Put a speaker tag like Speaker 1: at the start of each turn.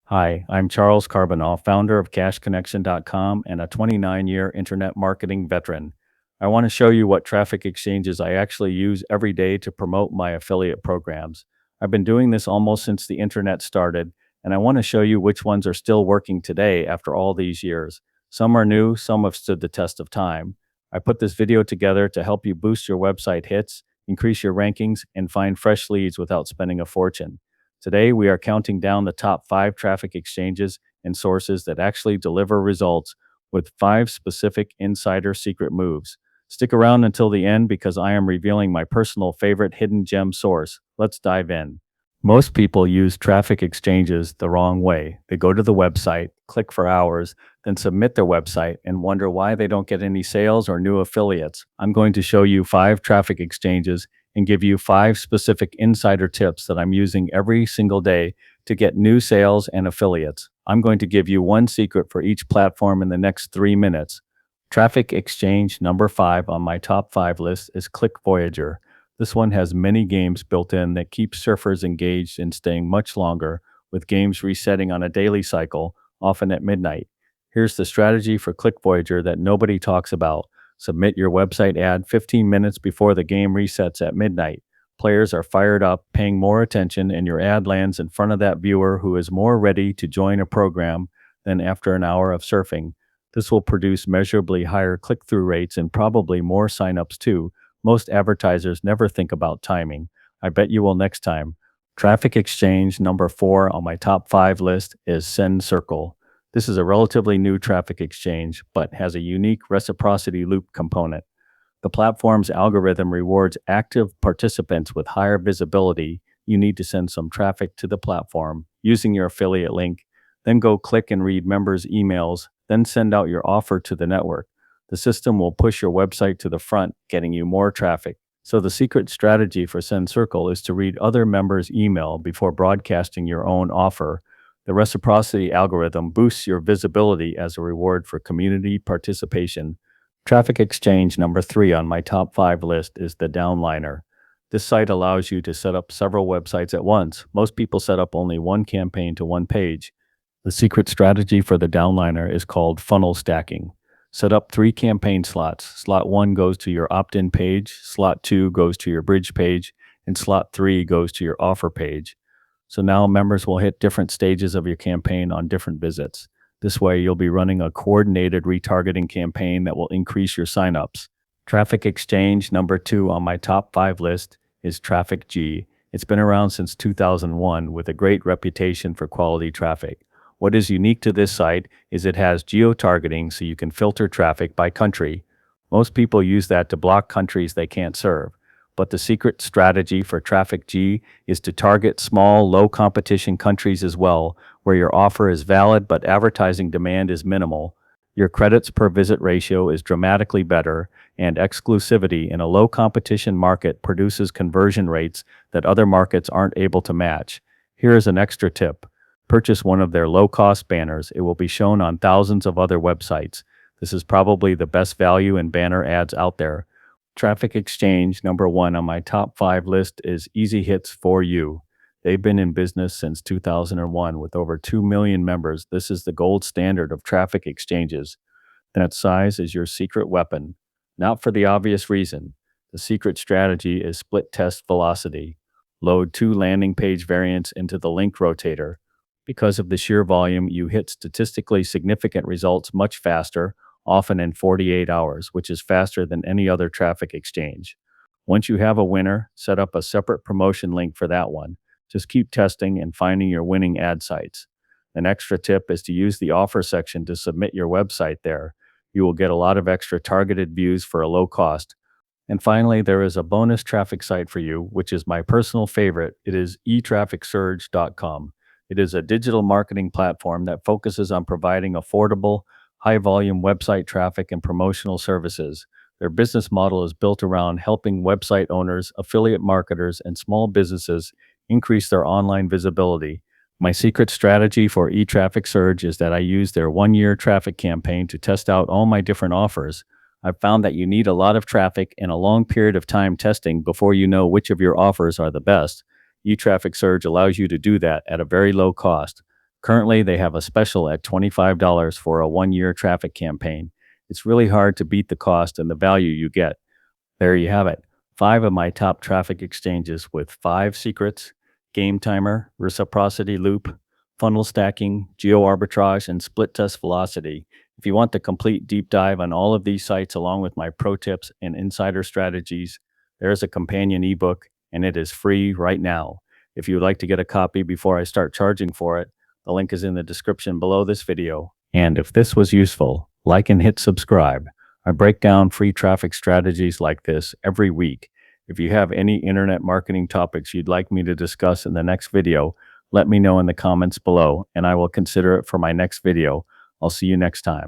Speaker 1: Hi, I'm Charles Carboneau, founder of CashConnection.com and a 29-year internet marketing veteran. I want to show you what traffic exchanges I actually use every day to promote my affiliate programs. I've been doing this almost since the internet started, and I want to show you which ones are still working today after all these years. Some are new, some have stood the test of time. I put this video together to help you boost your website hits, increase your rankings, and find fresh leads without spending a fortune. Today, we are counting down the top 5 traffic exchanges and sources that actually deliver results with 5 specific insider secret moves. Stick around until the end because I am revealing my personal favorite hidden gem source. Let's dive in. Most people use traffic exchanges the wrong way. They go to the website, click for hours, then submit their website and wonder why they don't get any sales or new affiliates. I'm going to show you 5 traffic exchanges and give you 5 specific insider tips that I'm using every single day to get new sales and affiliates. I'm going to give you one secret for each platform in the next 3 minutes. Traffic exchange number 5 on my top 5 list is ClickVoyager. This one has many games built in that keep surfers engaged and staying much longer, with games resetting on a daily cycle, often at midnight. Here's the strategy for ClickVoyager that nobody talks about. Submit your website ad 15 minutes before the game resets at midnight. Players are fired up, paying more attention, and your ad lands in front of that viewer who is more ready to join a program than after an hour of surfing. This will produce measurably higher click-through rates and probably more signups too. Most advertisers never think about timing. I bet you will next time. Traffic exchange number 4 on my top 5 list is SendCircle. This is a relatively new traffic exchange, but has a unique reciprocity loop component. The platform's algorithm rewards active participants with higher visibility. You need to send some traffic to the platform using your affiliate link, then go click and read members' emails, then send out your offer to the network. The system will push your website to the front, getting you more traffic. So the secret strategy for SendCircle is to read other members' email before broadcasting your own offer. The reciprocity algorithm boosts your visibility as a reward for community participation. Traffic exchange number 3 on my top 5 list is the Downliner. This site allows you to set up several websites at once. Most people set up only one campaign to one page. The secret strategy for the Downliner is called funnel stacking. Set up 3 campaign slots. Slot 1 goes to your opt-in page, slot 2 goes to your bridge page, and slot 3 goes to your offer page. So now members will hit different stages of your campaign on different visits. This way, you'll be running a coordinated retargeting campaign that will increase your signups. Traffic exchange number 2 on my top 5 list is TrafficG. It's been around since 2001 with a great reputation for quality traffic. What is unique to this site is it has geo-targeting so you can filter traffic by country. Most people use that to block countries they can't serve. But the secret strategy for TrafficG is to target small, low-competition countries as well, where your offer is valid but advertising demand is minimal. Your credits per visit ratio is dramatically better, and exclusivity in a low-competition market produces conversion rates that other markets aren't able to match. Here is an extra tip. Purchase one of their low-cost banners. It will be shown on thousands of other websites. This is probably the best value in banner ads out there. Traffic exchange number 1 on my top 5 list is Easy Hits for You. They've been in business since 2001 with over 2 million members. This is the gold standard of traffic exchanges. That size is your secret weapon. Not for the obvious reason. The secret strategy is split test velocity. Load 2 landing page variants into the link rotator. Because of the sheer volume, you hit statistically significant results much faster, often in 48 hours, which is faster than any other traffic exchange. Once you have a winner, set up a separate promotion link for that one. Just keep testing and finding your winning ad sites. An extra tip is to use the offer section to submit your website there. You will get a lot of extra targeted views for a low cost. And finally, there is a bonus traffic site for you, which is my personal favorite. It is eTrafficSurge.com. It is a digital marketing platform that focuses on providing affordable, high-volume website traffic and promotional services. Their business model is built around helping website owners, affiliate marketers, and small businesses increase their online visibility. My secret strategy for eTrafficSurge is that I use their 1-year traffic campaign to test out all my different offers. I've found that you need a lot of traffic and a long period of time testing before you know which of your offers are the best. eTrafficSurge allows you to do that at a very low cost. Currently, they have a special at $25 for a 1-year traffic campaign. It's really hard to beat the cost and the value you get. There you have it. 5 of my top traffic exchanges with 5 secrets: Game Timer, Reciprocity Loop, Funnel Stacking, Geo-Arbitrage, and Split Test Velocity. If you want the complete deep dive on all of these sites along with my pro tips and insider strategies, there's a companion ebook, and it is free right now. If you would like to get a copy before I start charging for it, the link is in the description below this video. And if this was useful, like and hit subscribe. I break down free traffic strategies like this every week. If you have any internet marketing topics you'd like me to discuss in the next video, let me know in the comments below, and I will consider it for my next video. I'll see you next time.